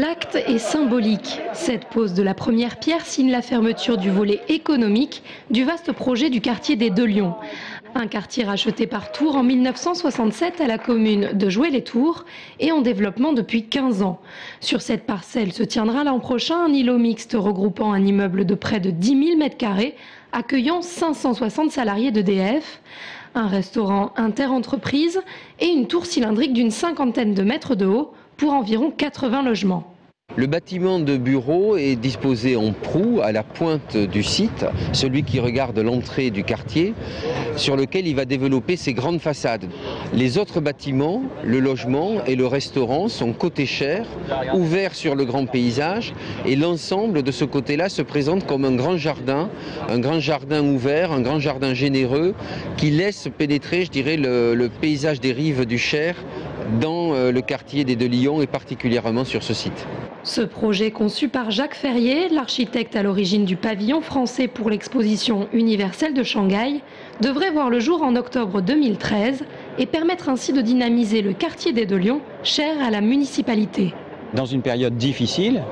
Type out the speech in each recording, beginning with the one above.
L'acte est symbolique. Cette pose de la première pierre signe la fermeture du volet économique du vaste projet du quartier des Deux Lions. Un quartier racheté par Tours en 1967 à la commune de Joué-les-Tours et en développement depuis 15 ans. Sur cette parcelle se tiendra l'an prochain un îlot mixte regroupant un immeuble de près de 10 000 m², accueillant 560 salariés d'EDF, un restaurant interentreprises et une tour cylindrique d'une 50aine de mètres de haut pour environ 80 logements. Le bâtiment de bureau est disposé en proue à la pointe du site, celui qui regarde l'entrée du quartier, sur lequel il va développer ses grandes façades. Les autres bâtiments, le logement et le restaurant sont côté chair, ouverts sur le grand paysage, et l'ensemble de ce côté-là se présente comme un grand jardin ouvert, un grand jardin généreux qui laisse pénétrer, je dirais, le paysage des rives du Cher dans le quartier des Deux Lions et particulièrement sur ce site. Ce projet conçu par Jacques Ferrier, l'architecte à l'origine du pavillon français pour l'exposition universelle de Shanghai, devrait voir le jour en octobre 2013 et permettre ainsi de dynamiser le quartier des Deux Lions, cher à la municipalité. Dans une période difficile,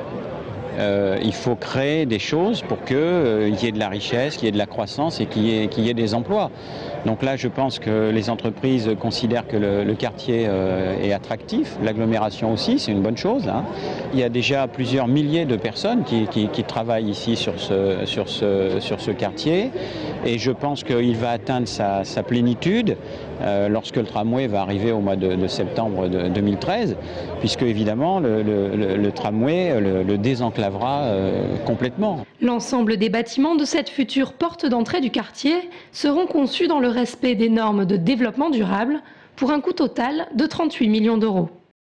il faut créer des choses pour qu'il y ait de la richesse, qu'il y ait de la croissance et qu'il y ait des emplois. Donc là, je pense que les entreprises considèrent que le quartier est attractif, l'agglomération aussi, c'est une bonne chose, hein. Il y a déjà plusieurs milliers de personnes qui travaillent ici sur ce quartier et je pense qu'il va atteindre sa plénitude lorsque le tramway va arriver au mois de septembre 2013, puisque évidemment le tramway le désenclavera complètement. L'ensemble des bâtiments de cette future porte d'entrée du quartier seront conçus dans le respect des normes de développement durable pour un coût total de 38 millions d'euros.